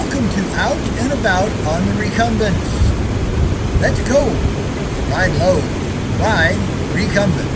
Welcome to Out and About on the Recumbents. Let's go. Ride low. Ride recumbent.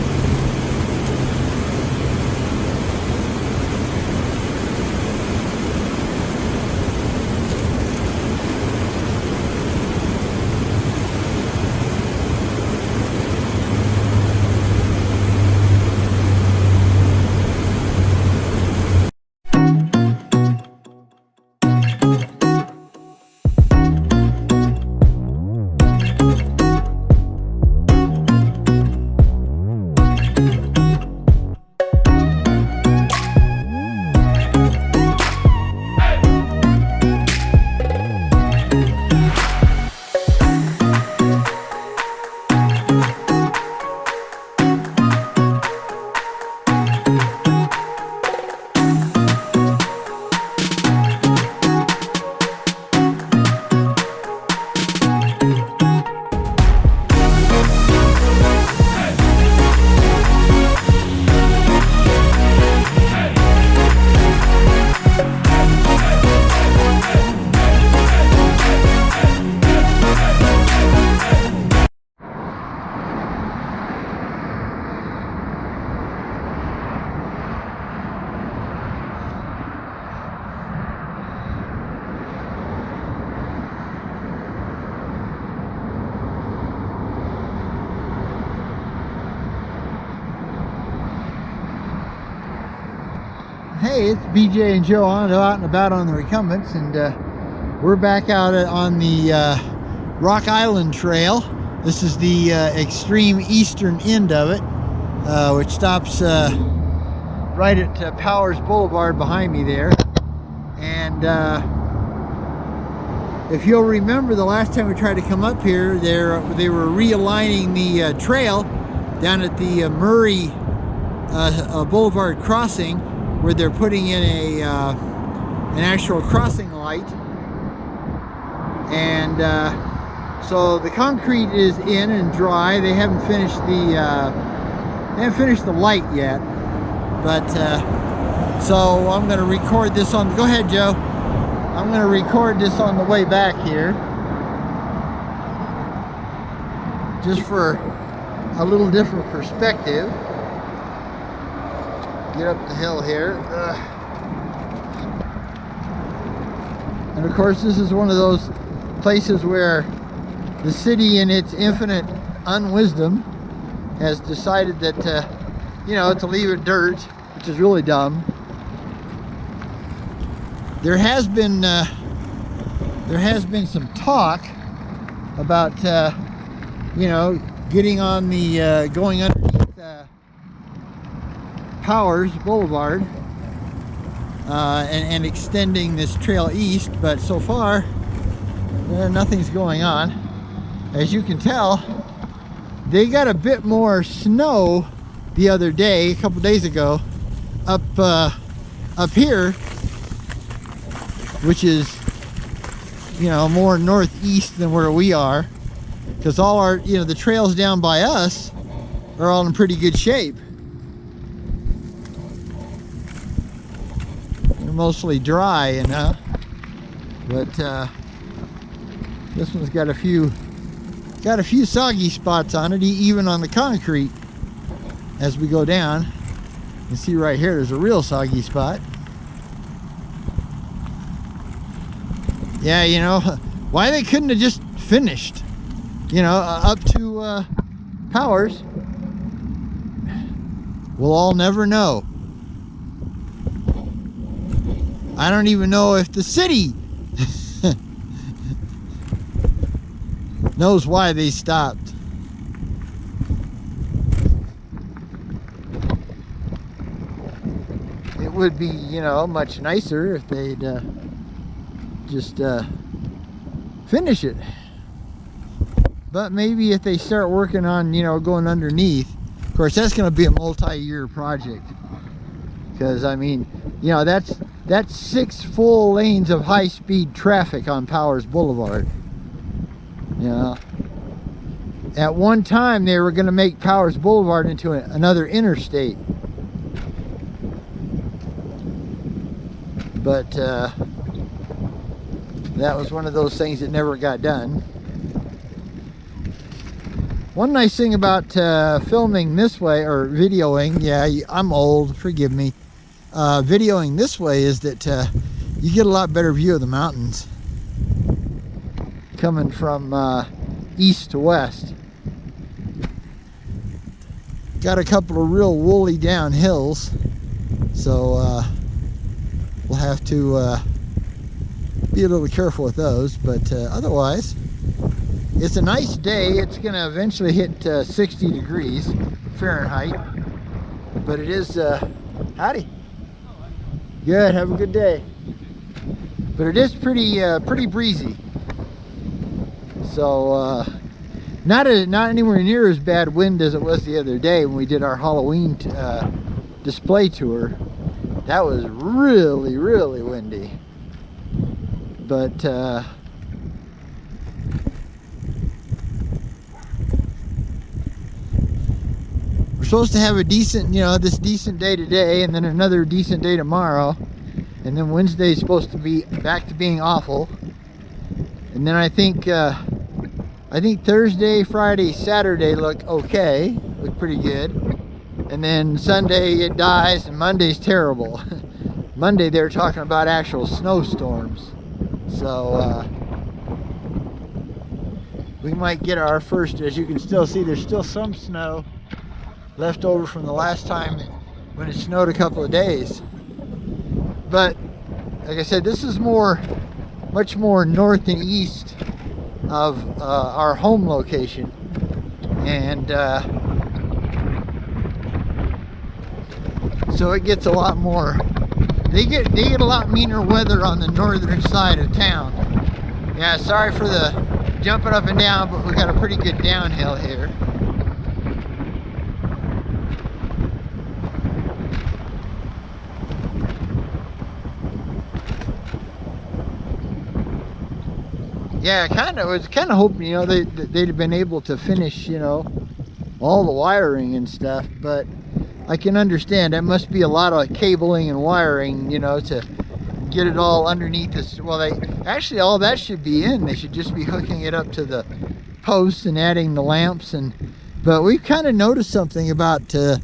Hey, it's BJ and Joe on Out and About on the Recumbents, and we're back out on the Rock Island Trail. This is the extreme eastern end of it, which stops right at Powers Boulevard behind me there. And if you'll remember, the last time we tried to come up here, they were realigning the trail down at the Murry Boulevard crossing, where they're putting in an actual crossing light. And so the concrete is in and dry. They haven't finished the light yet, but so I'm going to record this on. Go ahead, Joe. I'm going to record this on the way back here, just for a little different perspective. Get up the hill here, and of course this is one of those places where the city, in its infinite unwisdom, has decided that to leave it dirt, which is really dumb. There has been some talk about getting on the going underneath Powers Boulevard and extending this trail east, but so far nothing's going on. As you can tell, they got a bit more snow the other day, a couple days ago, up here, which is more northeast than where we are, because all our the trails down by us are all in pretty good shape. Mostly dry, but this one's got a few soggy spots on it, even on the concrete. As we go down, you can see right here there's a real soggy spot. Yeah, why they couldn't have just finished up to Powers, we'll all never know. I don't even know if the city knows why they stopped. It would be, much nicer if they'd just finish it. But maybe if they start working on, going underneath, of course, that's going to be a multi-year project. Because, that's 6 full lanes of high-speed traffic on Powers Boulevard. At one time, they were going to make Powers Boulevard into another interstate. But That was one of those things that never got done. One nice thing about filming this way, or videoing, yeah, I'm old, forgive me, videoing this way is that you get a lot better view of the mountains coming from east to west. Got a couple of real woolly down hills, so we'll have to be a little careful with those, but otherwise it's a nice day. It's gonna eventually hit 60 degrees Fahrenheit, but it is howdy, good, have a good day. But it is pretty breezy, so not anywhere near as bad wind as it was the other day when we did our Halloween display tour. That was really windy, but we're supposed to have a decent, this decent day today, and then another decent day tomorrow, and then Wednesday is supposed to be back to being awful, and then I think Thursday, Friday, Saturday look okay, look pretty good, and then Sunday it dies, and Monday's terrible. Monday they're talking about actual snowstorms, so we might get our first. As you can still see, there's still some snow left over from the last time when it snowed a couple of days. But like I said, this is much more north and east of our home location, and so it gets a lot more. They get a lot meaner weather on the northern side of town. Yeah, sorry for the jumping up and down, but we got a pretty good downhill here. Yeah, I was kind of hoping, they'd have been able to finish, all the wiring and stuff, but I can understand that must be a lot of cabling and wiring, to get it all underneath this. Well, actually all that should be in. They should just be hooking it up to the posts and adding the lamps. But we've kind of noticed something about the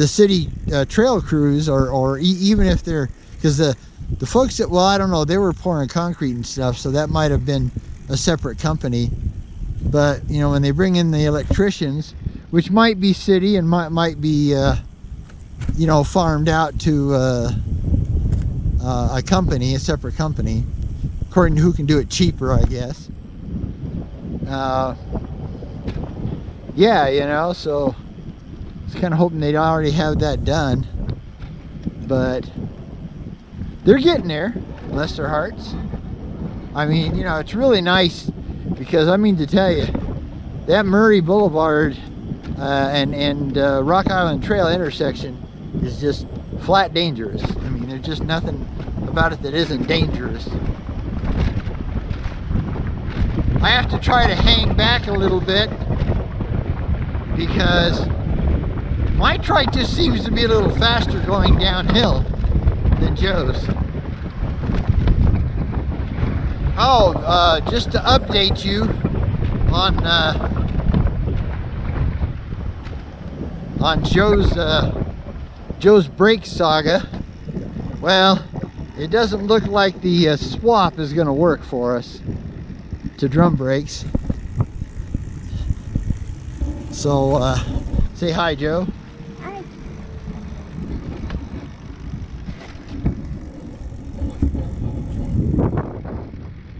city trail crews, or even if they're, because the folks that, well, I don't know, they were pouring concrete and stuff, so that might have been a separate company. But when they bring in the electricians, which might be city and might be farmed out to a company, a separate company, according to who can do it cheaper, I guess. Yeah, so I was kind of hoping they'd already have that done, but they're getting there, bless their hearts. I mean, it's really nice, because I mean to tell you, that Murry Blvd and Rock Island Trail intersection is just flat dangerous. I mean, there's just nothing about it that isn't dangerous. I have to try to hang back a little bit, because my trike just seems to be a little faster going downhill than Joe's. Oh, just to update you on Joe's brake saga. Well, it doesn't look like the swap is going to work for us to drum brakes. So say hi, Joe. Hi.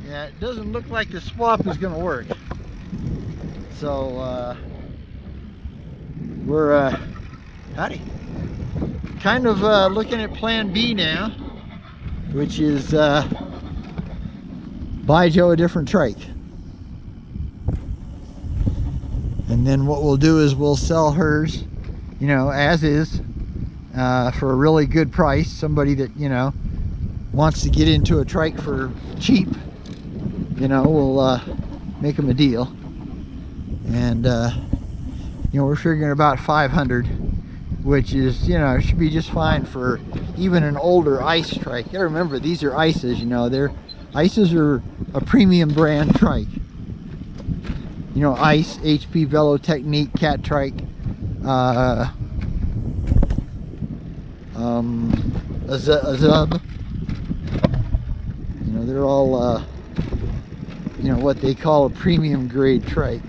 Yeah, it doesn't look like the swap is going to work. So we're howdy, kind of looking at plan B now, which is buy Joe a different trike. And then what we'll do is we'll sell hers, as is, for a really good price. Somebody that, wants to get into a trike for cheap, we'll make them a deal. And, we're figuring about 500, which is, should be just fine for even an older ice trike. You gotta remember, these are ices, they're Ices are a premium brand trike. You know, Ice, HP Velo Technique, Cat Trike, Azub. You know, they're all, you know, what they call a premium grade trike.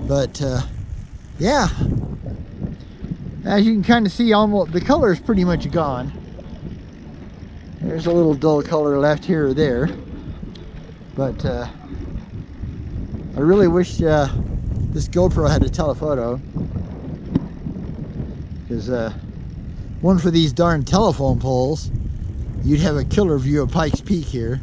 But, yeah, as you can kind of see, almost the color is pretty much gone. There's a little dull color left here or there, but I really wish this GoPro had a telephoto, because one for these darn telephone poles, you'd have a killer view of Pikes Peak here.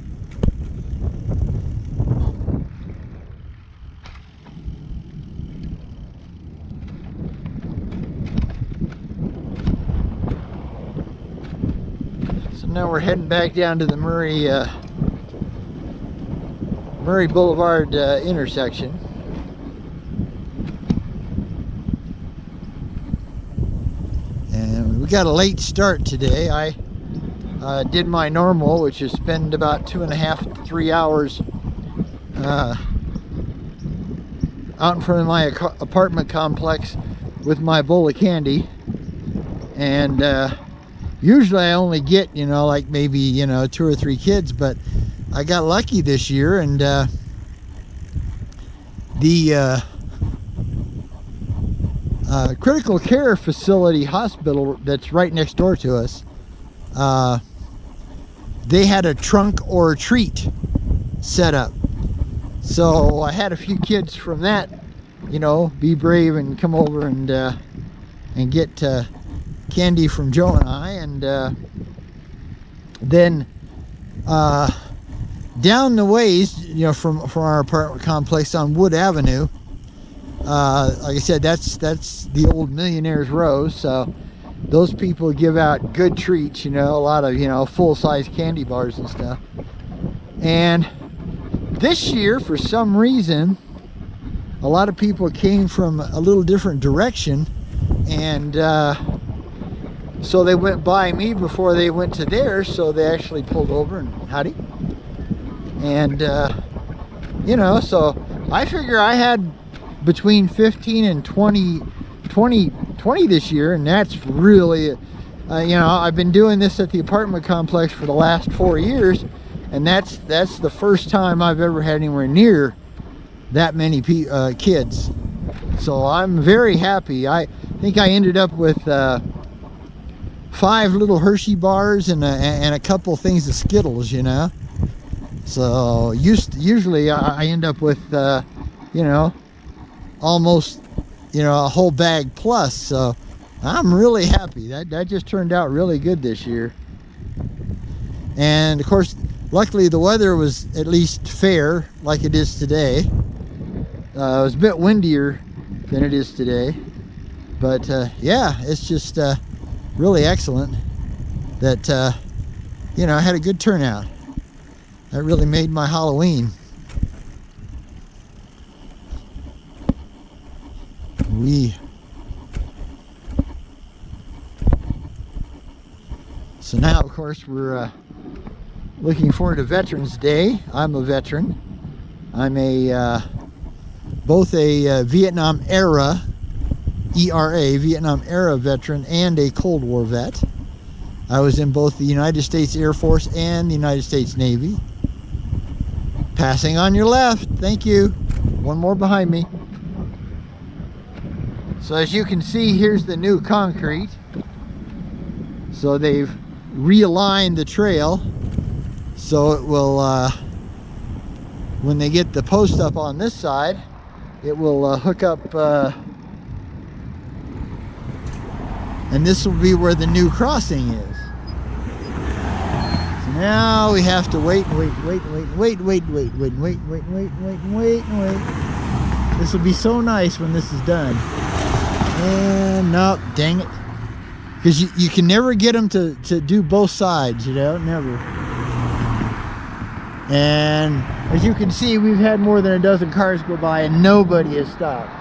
Now we're heading back down to the Murry Blvd intersection. And we got a late start today. I did my normal, which is spend about 2.5 to 3 hours out in front of my apartment complex with my bowl of candy. And usually I only get, you know, like maybe, you know, 2 or 3 kids, but I got lucky this year, and the critical care facility hospital that's right next door to us, they had a trunk or treat set up. So I had a few kids from that, you know, be brave and come over and get candy from Joe and I, and then down the ways, you know, from our apartment complex on Wood Avenue, like I said, that's the old Millionaires Row, so those people give out good treats, you know, a lot of, you know, full-size candy bars and stuff. And this year, for some reason, a lot of people came from a little different direction, and so they went by me before they went to theirs, so they actually pulled over and howdy. And, you know, so I figure I had between 15 and 20 this year, and that's really, you know, I've been doing this at the apartment complex for the last 4 years, and that's the first time I've ever had anywhere near that many kids. So I'm very happy. I think I ended up with 5 little Hershey bars and a couple things of Skittles, you know. So usually I end up with, you know, almost, you know, a whole bag plus. So I'm really happy. That just turned out really good this year. And of course, luckily the weather was at least fair, like it is today. It was a bit windier than it is today, but yeah, it's just really excellent that you know, I had a good turnout. That really made my Halloween. So now, of course, we're looking forward to Veterans Day. I'm a veteran. I'm both a Vietnam era, ERA, Vietnam era veteran, and a Cold War vet. I was in both the United States Air Force and the United States Navy. Passing on your left, thank you. One more behind me. So as you can see, here's the new concrete. So they've realigned the trail so it will, when they get the post up on this side, it will hook up, and this will be where the new crossing is. So now we have to wait. This will be so nice when this is done. And no, dang it. Because you can never get them to do both sides, you know, never. And as you can see, we've had more than a dozen cars go by and nobody has stopped.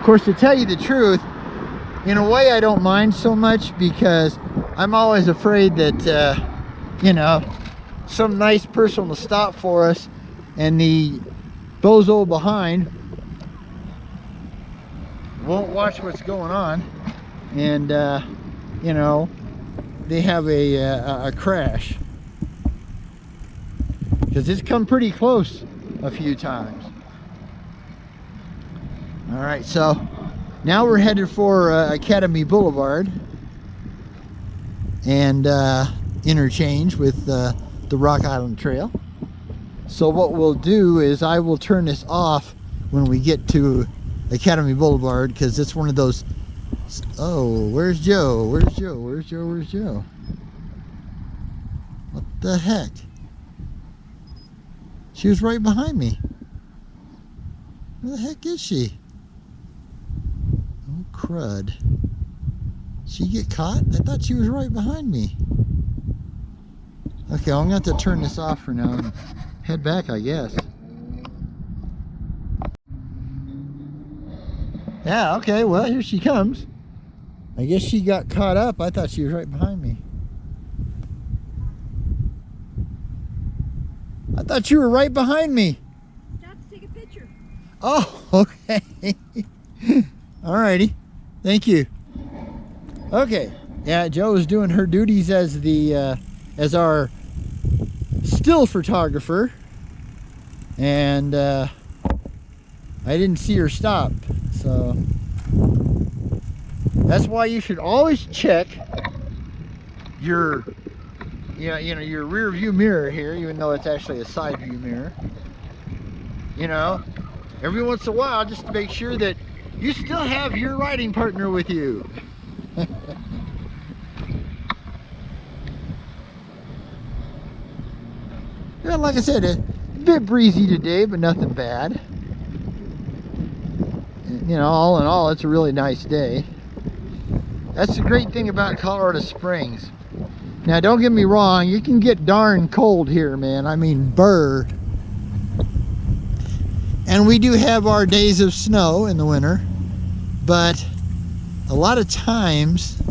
course, to tell you the truth, in a way I don't mind so much, because I'm always afraid that you know, some nice person will stop for us and the bozo behind won't watch what's going on, and you know, they have a crash, because it's come pretty close a few times. All right, so now we're headed for Academy Boulevard and interchange with the Rock Island Trail. So what we'll do is I will turn this off when we get to Academy Boulevard, because it's one of those. Oh, where's Joe? Where's Joe? Where's Joe? Where's Joe? What the heck? She was right behind me. Where the heck is she? Oh, crud. She get caught? I thought she was right behind me. Okay, I'm going to have to turn this off for now and head back, I guess. Yeah, okay, well, here she comes. I guess she got caught up. I thought she was right behind me. I thought you were right behind me. Stop to take a picture. Oh, okay. Alrighty. Thank you. Okay. Yeah, Joe is doing her duties as the as our still photographer, and I didn't see her stop, so that's why you should always check your your rear view mirror here, even though it's actually a side view mirror. You know, every once in a while, just to make sure that you still have your riding partner with you. Yeah, like I said, a bit breezy today, but nothing bad. You know, all in all, it's a really nice day. That's the great thing about Colorado Springs. Now, don't get me wrong, you can get darn cold here, man. I mean, burr. And we do have our days of snow in the winter, but a lot of times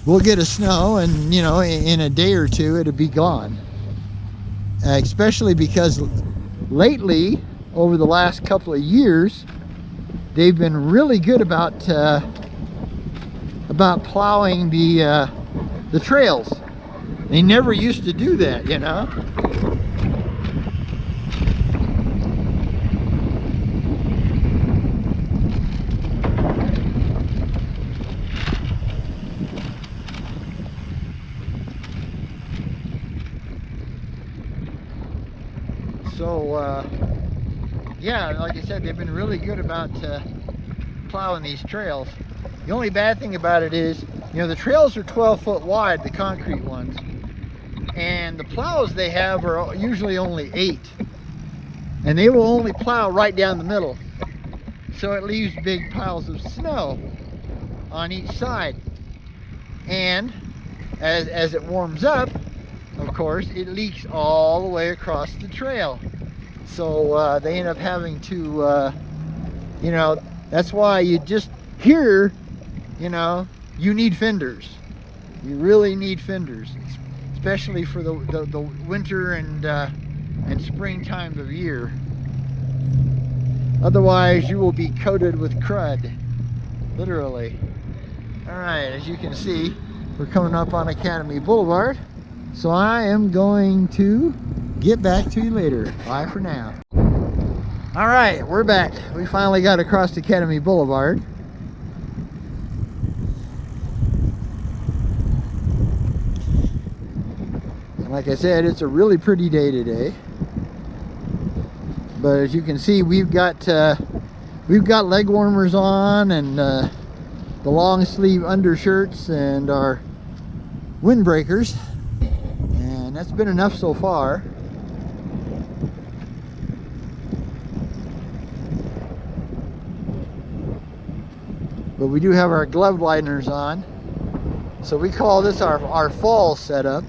we'll get a snow, and you know, in a day or two it'll be gone. Especially because lately, over the last couple of years, they've been really good about plowing the trails. They never used to do that, you know. So yeah, like I said, they've been really good about plowing these trails. The only bad thing about it is, you know, the trails are 12 foot wide, the concrete ones, and the plows they have are usually only 8, and they will only plow right down the middle, so it leaves big piles of snow on each side. And as it warms up, of course, it leaks all the way across the trail. So they end up having to, you know, that's why you just here, you know, you need fenders. You really need fenders, especially for the winter and spring time of year. Otherwise, you will be coated with crud, literally. All right, as you can see, we're coming up on Academy Boulevard. So I am going to get back to you later. Bye for now. All right, we're back. We finally got across Academy Boulevard. And like I said, it's a really pretty day today. But as you can see, we've got leg warmers on, and the long sleeve undershirts and our windbreakers. And that's been enough so far. But we do have our glove liners on. So we call this our fall setup.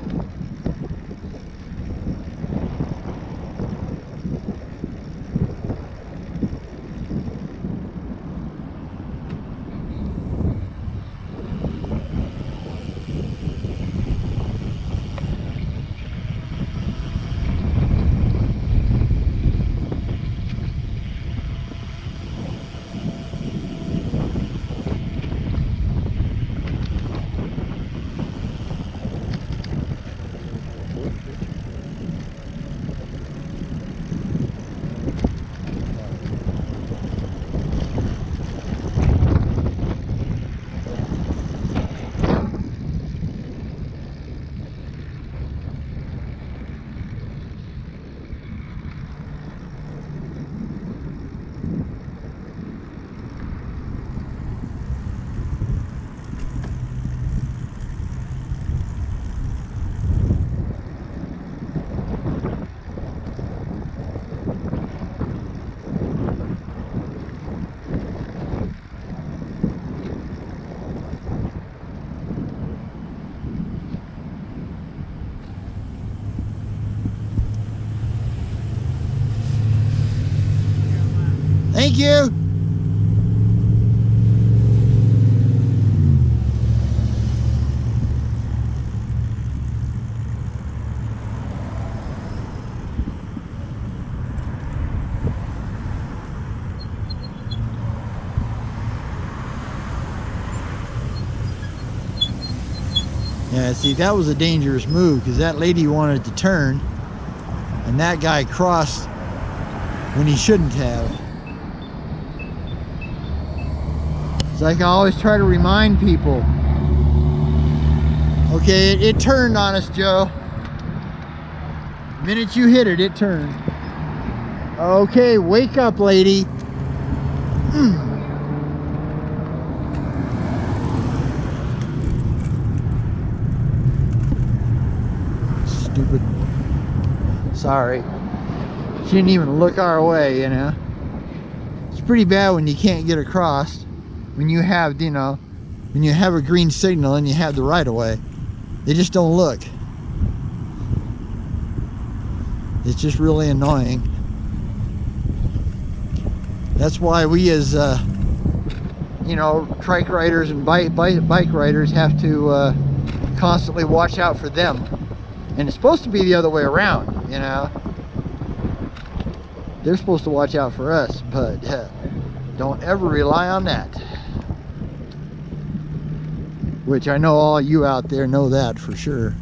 Thank you. Yeah, see, that was a dangerous move because that lady wanted to turn and that guy crossed when he shouldn't have. It's like I always try to remind people. Okay, it turned on us, Joe. The minute you hit it, it turned. Okay, wake up, lady. Stupid. Sorry. She didn't even look our way, you know. It's pretty bad when you can't get across. When you have, you know, when you have a green signal and you have the right of way. They just don't look. It's just really annoying. That's why we as, you know, trike riders and bike riders have to constantly watch out for them. And it's supposed to be the other way around, you know. They're supposed to watch out for us, but don't ever rely on that. Which I know all you out there know that for sure.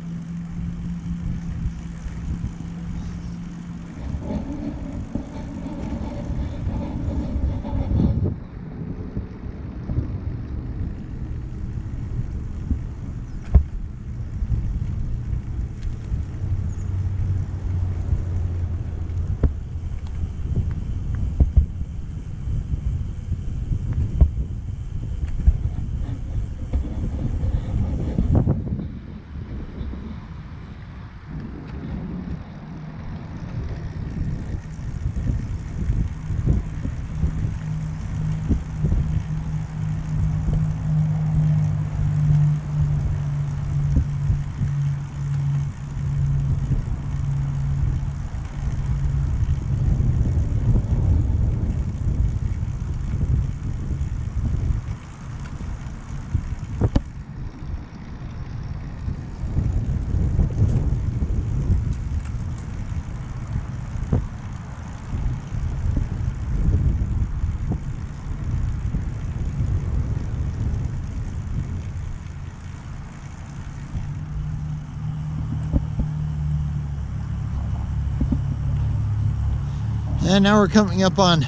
And now we're coming up on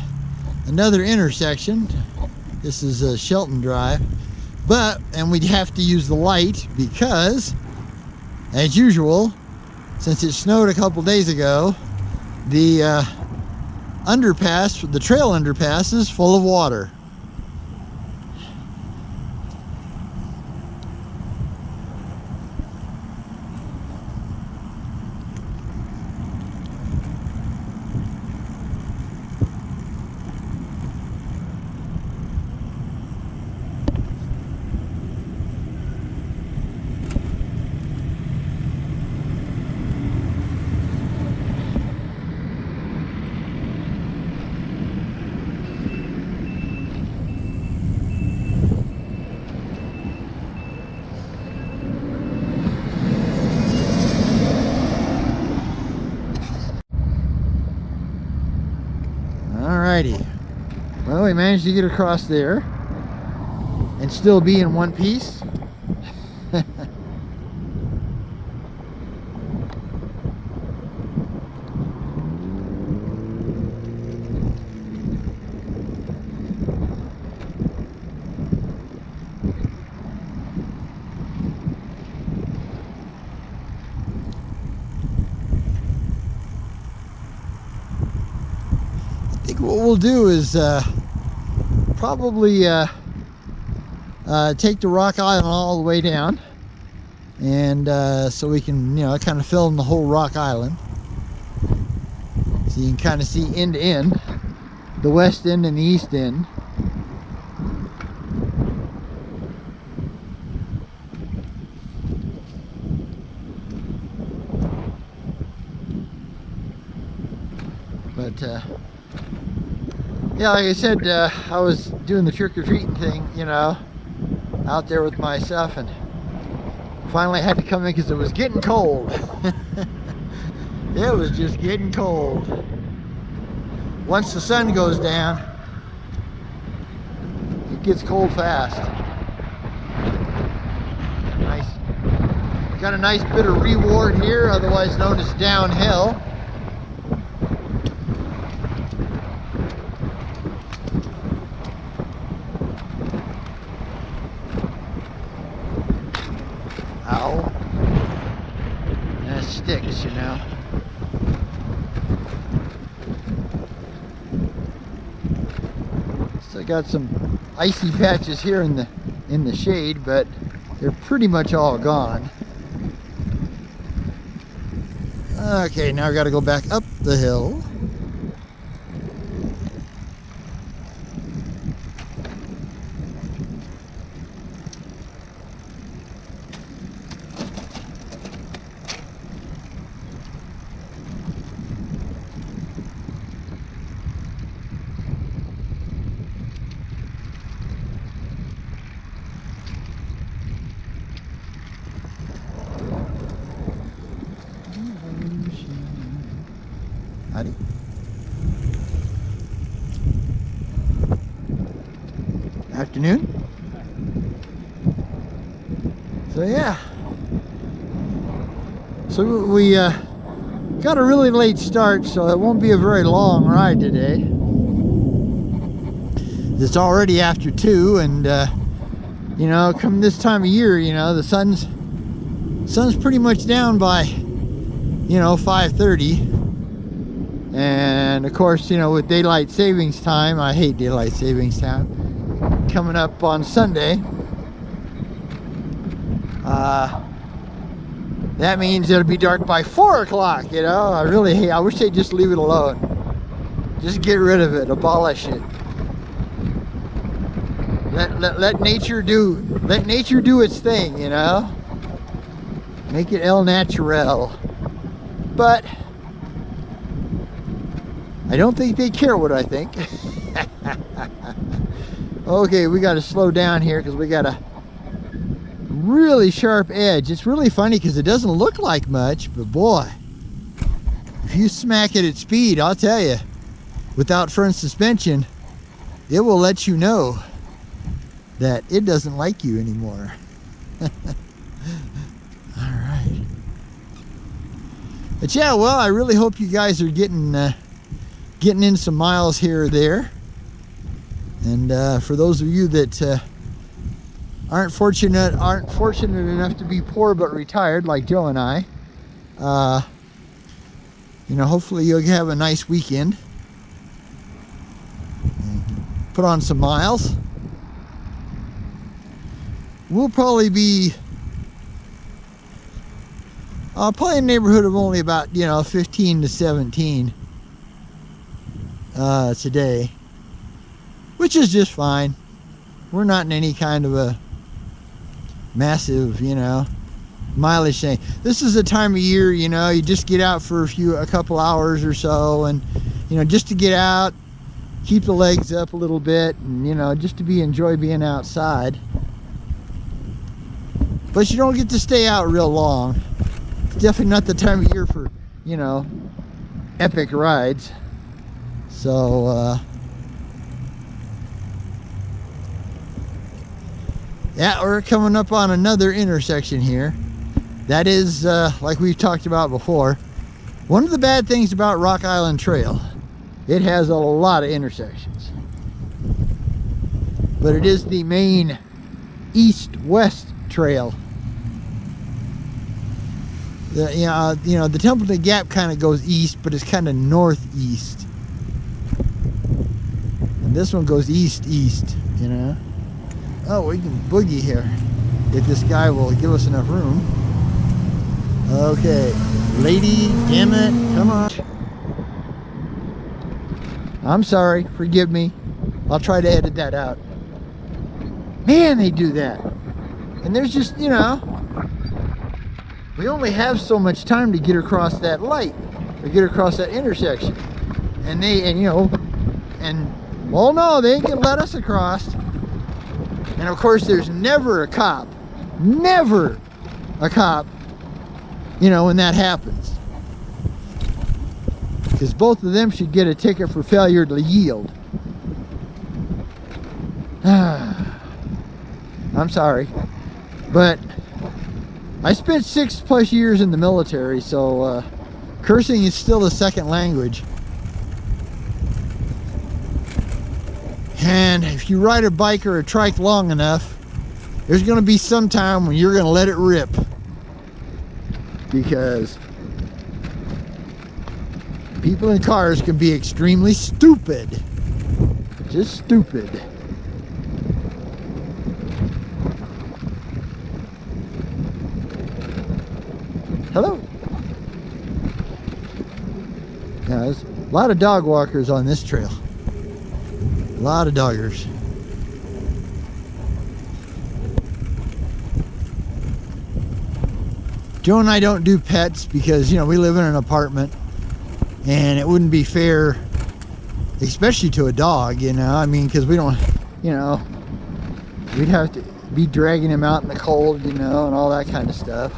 another intersection. This is Shelton Drive. And we'd have to use the light because, as usual, since it snowed a couple days ago, the underpass, the trail underpass, is full of water. Alrighty. Well, we managed to get across there and still be in one piece. I think what we'll do is probably take the rock island all the way down, and so we can, you know, kind of film the whole rock island, so you can kind of see end to end, the west end and the east end. But Yeah, like I said, I was doing the trick-or-treating thing, you know, out there with my stuff, and finally I had to come in because it was getting cold. It was just getting cold. Once the sun goes down, it gets cold fast. Nice. Got a nice bit of reward here, otherwise known as downhill. Ow. That sticks, you know. Still got some icy patches here in the shade, but they're pretty much all gone. Okay, now I got to go back up the hill. Howdy. Afternoon. So yeah. So we got a really late start, so it won't be a very long ride today. It's already after 2, and you know, come this time of year, you know, the sun's pretty much down by, you know, 5:30. And of course, you know, with daylight savings time, I hate daylight savings time, coming up on Sunday, that means it'll be dark by 4 o'clock, you know. I wish they'd just leave it alone. Just get rid of it, abolish it. Let nature do its thing, you know. Make it el natural. But I don't think they care what I think. Okay, we got to slow down here because we got a really sharp edge. It's really funny because it doesn't look like much, but boy, if you smack it at speed, I'll tell you, without front suspension, it will let you know that it doesn't like you anymore. All right. But yeah, well, I really hope you guys are getting in some miles here or there. And for those of you that aren't fortunate enough to be poor but retired like Joe and I, you know, hopefully you'll have a nice weekend. Put on some miles. We'll probably be probably in the neighborhood of only about, you know, 15 to 17 today, which is just fine. We're not in any kind of a massive, you know, mileage thing. This is a time of year, you know, you just get out for a couple hours or so, and you know, just to get out, keep the legs up a little bit, and you know, just to enjoy being outside. But you don't get to stay out real long. It's definitely not the time of year for, you know, epic rides. So yeah, we're coming up on another intersection here. That is, like we've talked about before, one of the bad things about Rock Island Trail. It has a lot of intersections. But it is the main east-west trail. You know, the Templeton Gap kind of goes east, but it's kind of northeast. And this one goes east-east, you know. Oh, we can boogie here if this guy will give us enough room. Okay, lady, damn it, come on. I'm sorry, forgive me. I'll try to edit that out. Man, they do that. And there's just, you know, we only have so much time to get across that light or get across that intersection. And you know, and Well, no, they ain't gonna let us across. And of course, there's never a cop, never a cop, you know, when that happens. Because both of them should get a ticket for failure to yield. I'm sorry, but I spent 6+ years in the military, so cursing is still a second language. And if you ride a bike or a trike long enough, there's going to be some time when you're going to let it rip. Because people in cars can be extremely stupid. Just stupid. Hello. Yeah, there's a lot of dog walkers on this trail. A lot of doggers. Joe and I don't do pets because, you know, we live in an apartment and it wouldn't be fair, especially to a dog, you know. I mean, because we don't, you know, we'd have to be dragging him out in the cold, you know, and all that kind of stuff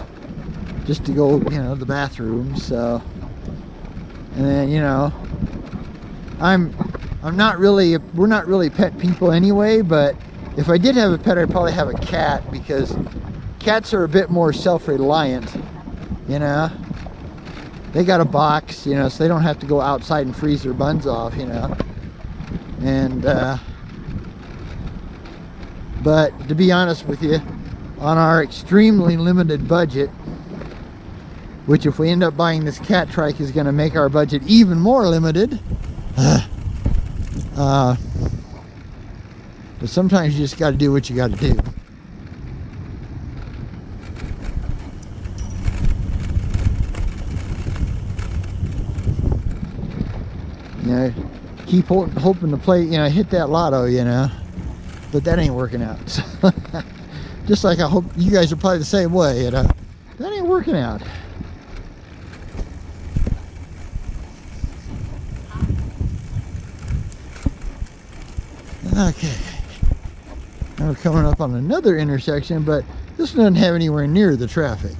just to go, you know, to the bathroom. So, and then, you know, I'm not really, we're not really pet people anyway, but if I did have a pet, I'd probably have a cat, because cats are a bit more self-reliant, you know. They got a box, you know, so they don't have to go outside and freeze their buns off, you know. And, but to be honest with you, on our extremely limited budget, which if we end up buying this cat trike is going to make our budget even more limited, but sometimes you just got to do what you got to do. You know, keep hoping to play, you know, hit that lotto, you know, but that ain't working out. So, just like I hope you guys are probably the same way, you know, that ain't working out. Okay, now we're coming up on another intersection, but this one doesn't have anywhere near the traffic.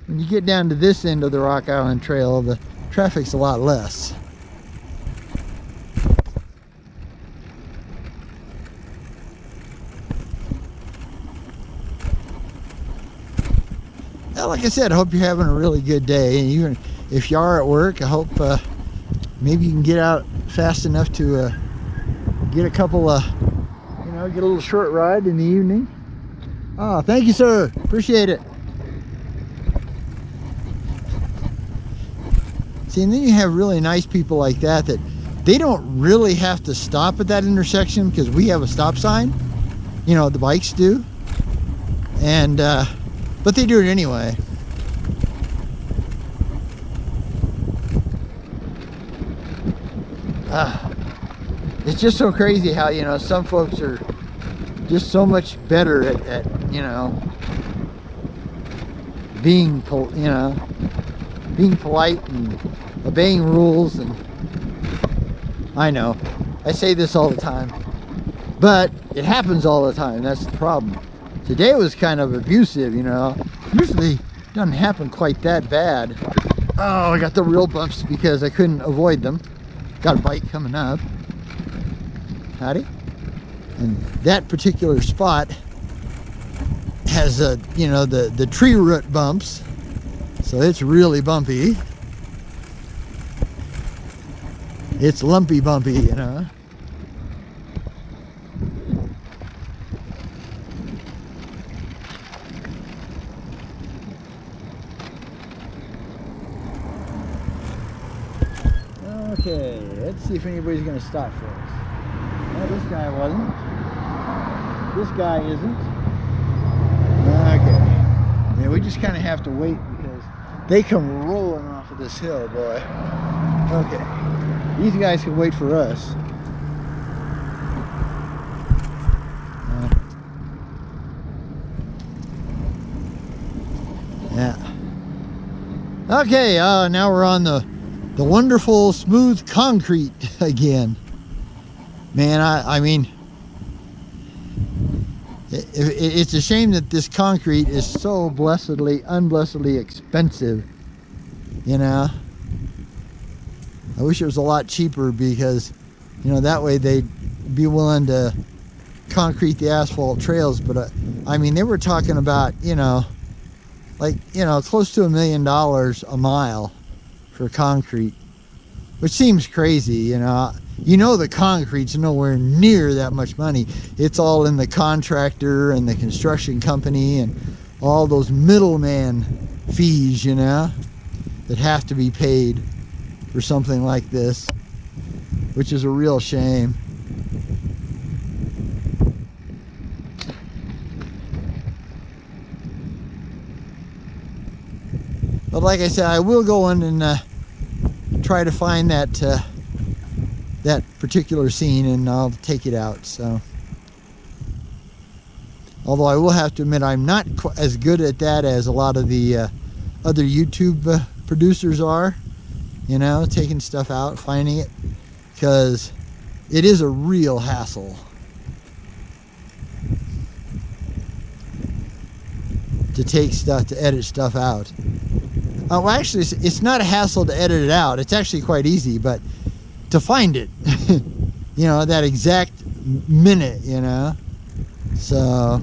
When you get down to this end of the Rock Island Trail, the traffic's a lot less. Well, like I said, I hope you're having a really good day, and even if you are at work, I hope maybe you can get out fast enough to get a couple you know, get a little short ride in the evening. Oh, thank you, sir. Appreciate it. See, and then you have really nice people like that they don't really have to stop at that intersection because we have a stop sign. You know, the bikes do. And, but they do it anyway. It's just so crazy how, you know, some folks are just so much better at you know, being polite and obeying rules. And I know I say this all the time, but it happens all the time. That's the problem. Today was kind of abusive, you know. Usually it doesn't happen quite that bad. Oh, I got the real bumps because I couldn't avoid them. Got a bike coming up. Howdy. And that particular spot has you know, the tree root bumps, so it's really bumpy. It's lumpy bumpy, you know. Okay, let's see if anybody's going to stop for us. No, this guy wasn't. This guy isn't. Okay. Yeah, we just kind of have to wait because they come rolling off of this hill, boy. Okay. These guys can wait for us. Yeah. Okay, now we're on the wonderful smooth concrete again. Man, I mean, it's a shame that this concrete is so unblessedly expensive, you know. I wish it was a lot cheaper, because, you know, that way they'd be willing to concrete the asphalt trails. But I mean, they were talking about, you know, like, you know, close to $1 million a mile for concrete, which seems crazy, you know. You know, the concrete's nowhere near that much money. It's all in the contractor and the construction company and all those middleman fees, you know, that have to be paid for something like this, which is a real shame. But like I said, I will go in and try to find that that particular scene, and I'll take it out. So, although I will have to admit, I'm not as good at that as a lot of the other YouTube producers are, you know, taking stuff out, finding it, because it is a real hassle to take stuff, to edit stuff out. Well, actually, it's not a hassle to edit it out. It's actually quite easy, but to find it, you know, that exact minute, you know. So,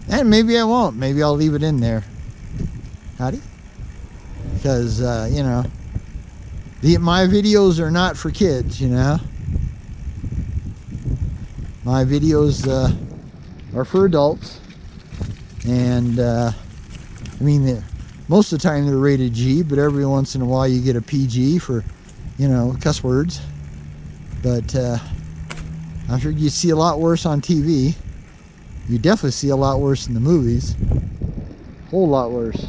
and maybe I won't. Maybe I'll leave it in there. Howdy? Because, you know, my videos are not for kids, you know. My videos are for adults. And, I mean, most of the time they're rated G, but every once in a while you get a PG for, you know, cuss words. But I'm sure you see a lot worse on TV. You definitely see a lot worse in the movies. Whole lot worse.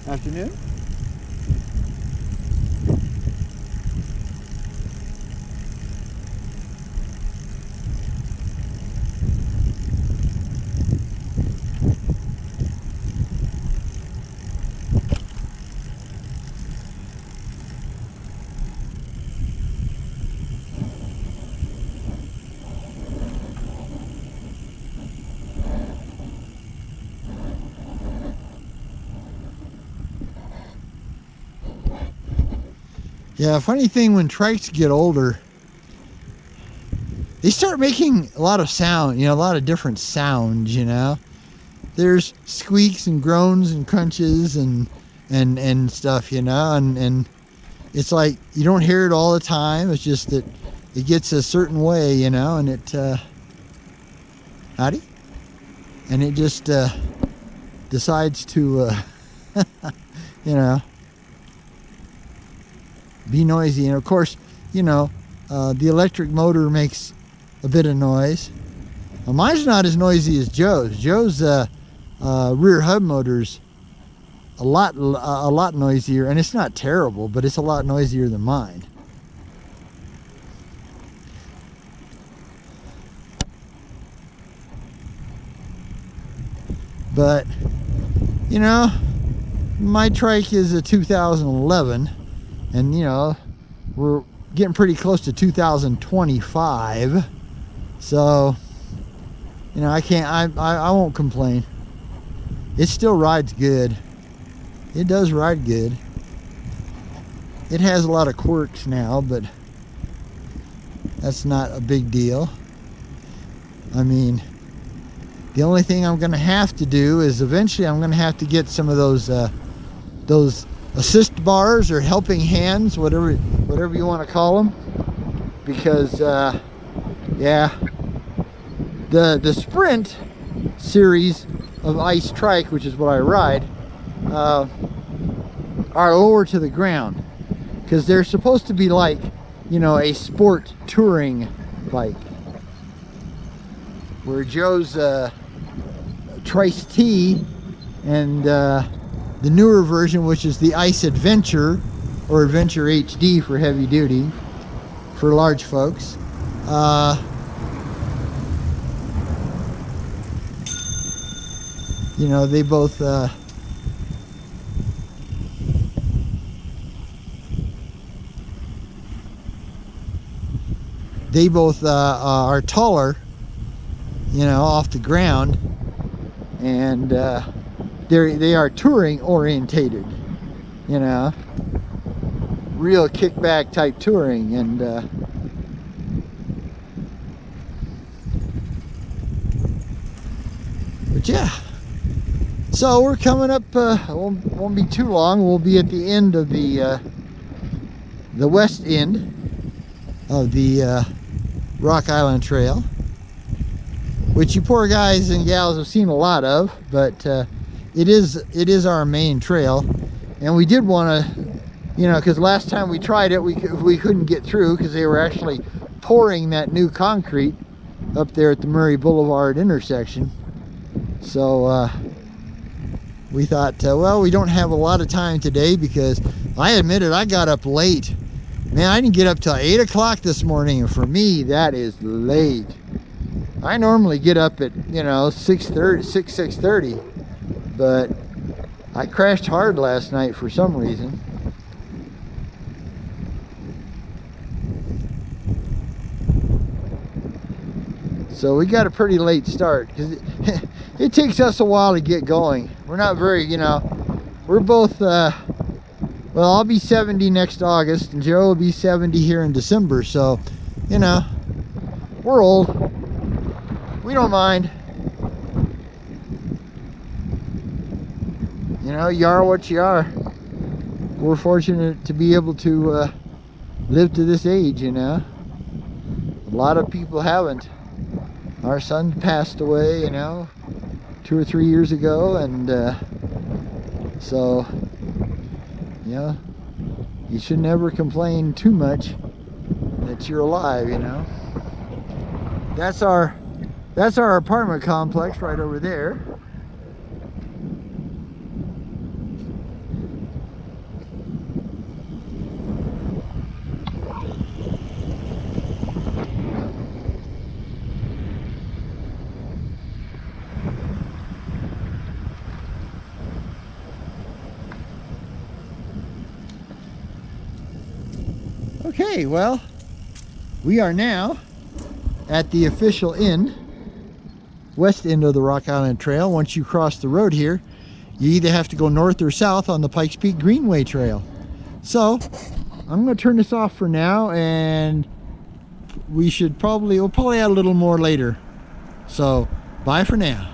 Afternoon. Yeah, funny thing, when trikes get older, they start making a lot of sound, you know, a lot of different sounds, you know. There's squeaks and groans and crunches and stuff, you know, and it's like you don't hear it all the time. It's just that it gets a certain way, you know, and it howdy? And it just decides to you know, be noisy. And of course, you know, the electric motor makes a bit of noise. Well, mine's not as noisy as Joe's. Joe's rear hub motor's a lot noisier, and it's not terrible, but it's a lot noisier than mine. But you know, my trike is a 2011, and you know, we're getting pretty close to 2025, so you know, I won't complain. It still rides good. It does ride good. It has a lot of quirks now, but that's not a big deal. I mean, the only thing I'm gonna have to do is eventually I'm gonna have to get some of those assist bars or helping hands, whatever you want to call them, because yeah, the Sprint series of ice trike, which is what I ride, are lower to the ground, because they're supposed to be like, you know, a sport touring bike, where Joe's Trice T and the newer version, which is the Ice Adventure, or Adventure HD for heavy duty, for large folks. You know, they both are taller, you know, off the ground, and they are touring orientated, you know, real kickback type touring. And but yeah, so we're coming up, won't be too long, we'll be at the end of the west end of the Rock Island Trail, which you poor guys and gals have seen a lot of, but it is our main trail. And we did want to, you know, because last time we tried it, we couldn't get through because they were actually pouring that new concrete up there at the Murry Blvd intersection. So we thought, well, we don't have a lot of time today, because I admit it, I got up late. Man, I didn't get up till 8 o'clock this morning, and for me, that is late. I normally get up at, you know, 6:30, but I crashed hard last night for some reason. So we got a pretty late start, because it takes us a while to get going. We're not very, you know, we're both, well, I'll be 70 next August, and Joe will be 70 here in December. So, you know, we're old. We don't mind. You know, you are what you are. We're fortunate to be able to live to this age, you know. A lot of people haven't. Our son passed away, you know, 2 or 3 years ago, and so, you know, you should never complain too much that you're alive, you know. That's our apartment complex right over there. Okay, well, we are now at the official end, west end of the Rock Island Trail. Once you cross the road here, you either have to go north or south on the Pikes Peak Greenway Trail. So I'm going to turn this off for now, and we'll probably add a little more later. So bye for now.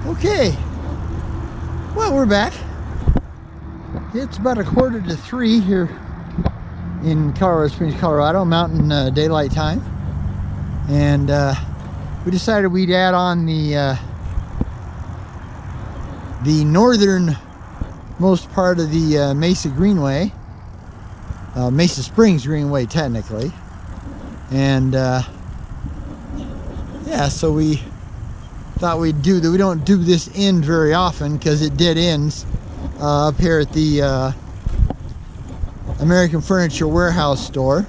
Okay, well, we're back. It's about 2:45 here in Colorado Springs, Colorado, Mountain Daylight Time, and we decided we'd add on the northernmost part of the Mesa Greenway, Mesa Springs Greenway technically, and yeah, so we thought we'd do that. We don't do this end very often because it dead ends up here at the American Furniture Warehouse store,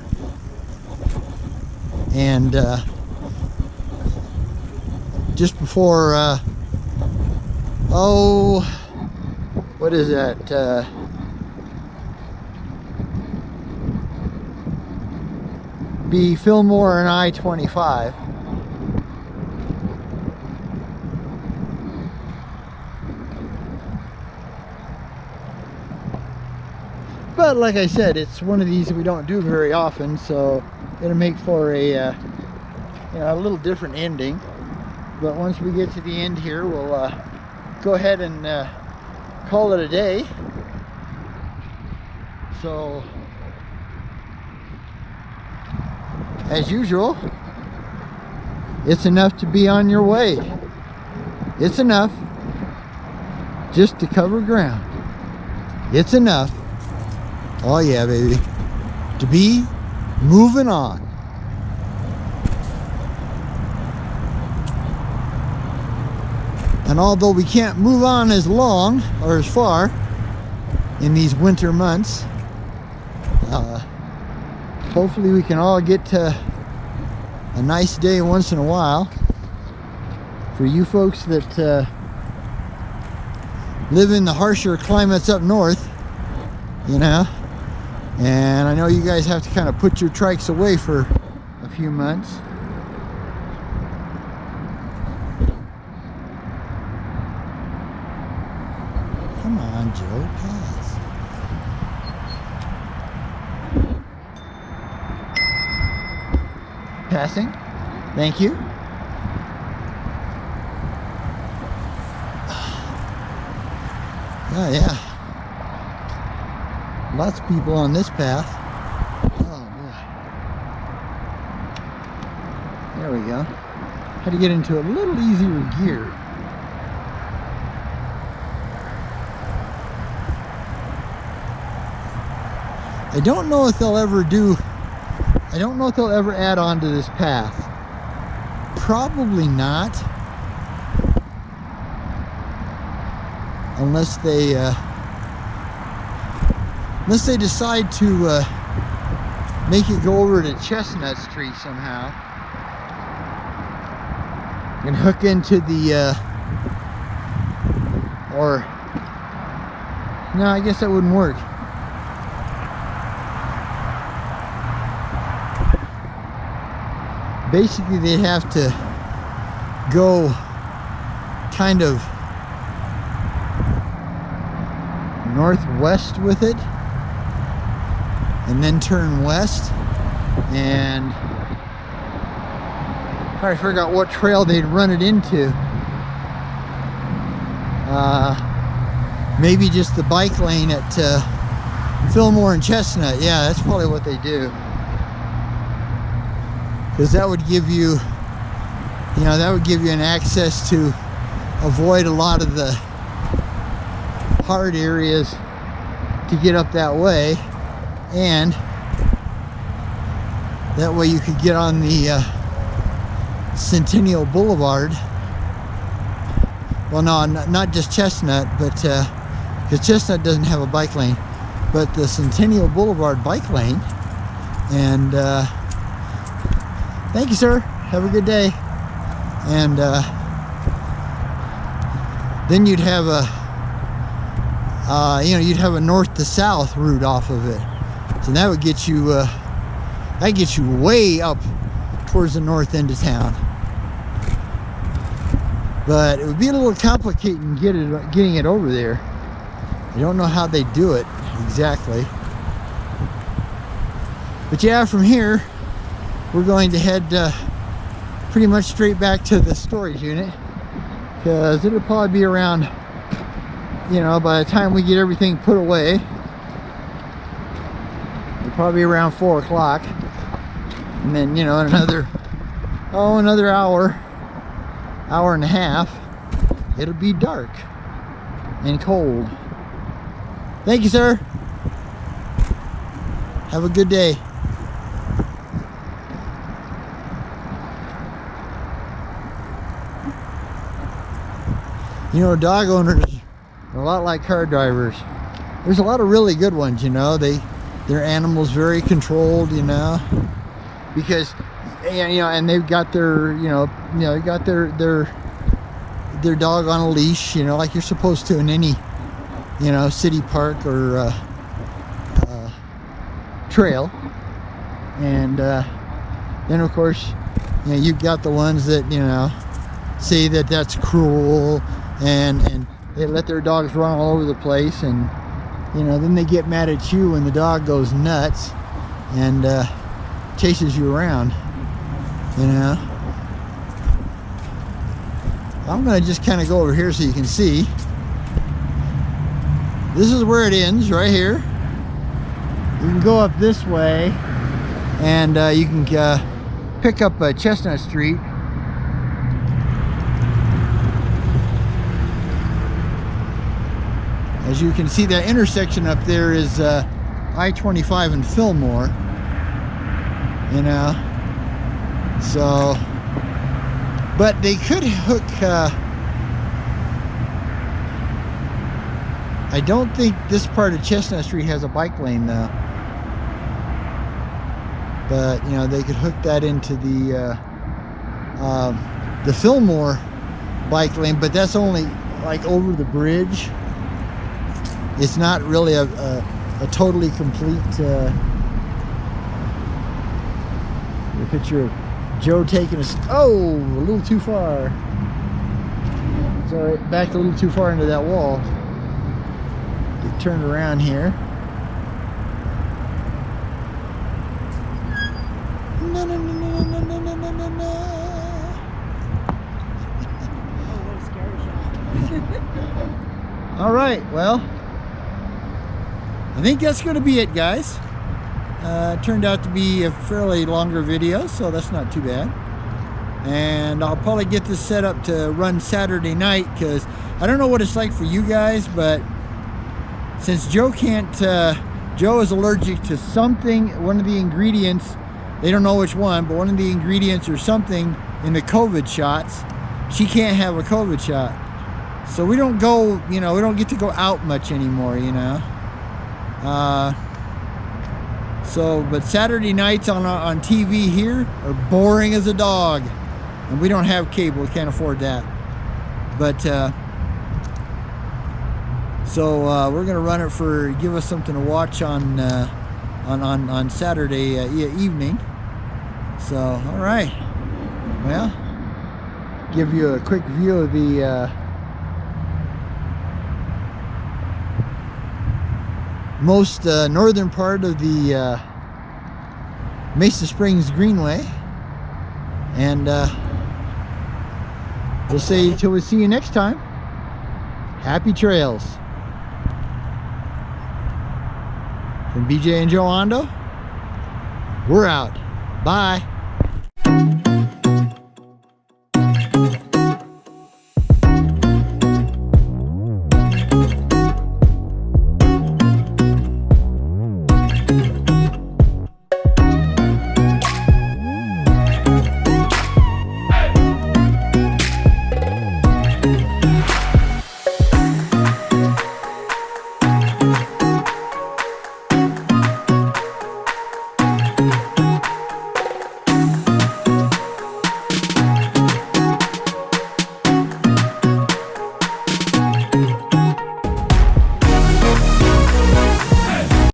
and just before what is that, be Fillmore and I-25. But like I said, it's one of these that we don't do very often, so it'll make for a you know, a little different ending. But once we get to the end here, we'll go ahead and call it a day. So, as usual, it's enough to be on your way. It's enough just to cover ground. It's enough, oh yeah baby, to be moving on. And although we can't move on as long or as far in these winter months, hopefully we can all get to a nice day once in a while. For you folks that live in the harsher climates up north, you know, and I know you guys have to kind of put your trikes away for a few months. Come on, Joe, pass. Passing. Thank you. Oh yeah. Lots of people on this path. Oh boy. There we go. Had to get into a little easier gear. I don't know if they'll ever add on to this path. Probably not. Unless they decide to make it go over to Chestnut Street somehow and hook into the or no, I guess that wouldn't work. Basically they'd have to go kind of northwest with it and then turn west, and I forgot what trail they'd run it into. Maybe just the bike lane at Fillmore and Chestnut. Yeah, that's probably what they do, because that would give you, an access to avoid a lot of the hard areas to get up that way, and that way you could get on the Centennial Boulevard. Well, no, not just Chestnut, but because Chestnut doesn't have a bike lane, but the Centennial Boulevard bike lane. And thank you, sir. Have a good day. And then you'd have you'd have a north to south route off of it. So that would get you, way up towards the north end of town. But it would be a little complicated getting it over there. I don't know how they do it exactly. But yeah, from here, we're going to head pretty much straight back to the storage unit, because it'll probably be around, by the time we get everything put away, it'll probably be around 4 o'clock. And then, in another hour and a half, it'll be dark and cold. Thank you, sir. Have a good day. Dog owners are a lot like car drivers. There's a lot of really good ones, their animals very controlled, because and they've got their their dog on a leash, like you're supposed to in any city park or trail. And then of course you've got the ones that say that that's cruel, and they let their dogs run all over the place, and then they get mad at you when the dog goes nuts and chases you around. I'm gonna just kind of go over here so you can see. This is where it ends, right here. You can go up this way, and you can pick up Chestnut Street. As you can see, that intersection up there is I-25 and Fillmore. You know, so, but they could hook. I don't think this part of Chestnut Street has a bike lane though. But you know, they could hook that into the Fillmore bike lane, but that's only like over the bridge. It's not really a totally complete a picture of Joe taking us, oh, a little too far. So it backed a little too far into that wall. Get turned around here. No, no, no, no, no, no, no, no, no, no. Oh, what a scary shot. All right, well, I think that's going to be it, guys. It turned out to be a fairly longer video, so that's not too bad. And I'll probably get this set up to run Saturday night, because I don't know what it's like for you guys, but since Joe can't, Joe is allergic to something, one of the ingredients, they don't know which one, but one of the ingredients or something in the COVID shots, she can't have a COVID shot. So we don't go, you know, we don't get to go out much anymore, you know. But Saturday nights on TV here are boring as a dog, and we don't have cable. We can't afford that. But we're gonna run it for, give us something to watch on Saturday evening. So all right, well, give you a quick view of the most northern part of the Mesa Springs Greenway, and we'll say till we see you next time, happy trails. From BJ and Joe Hondo, we're out. Bye.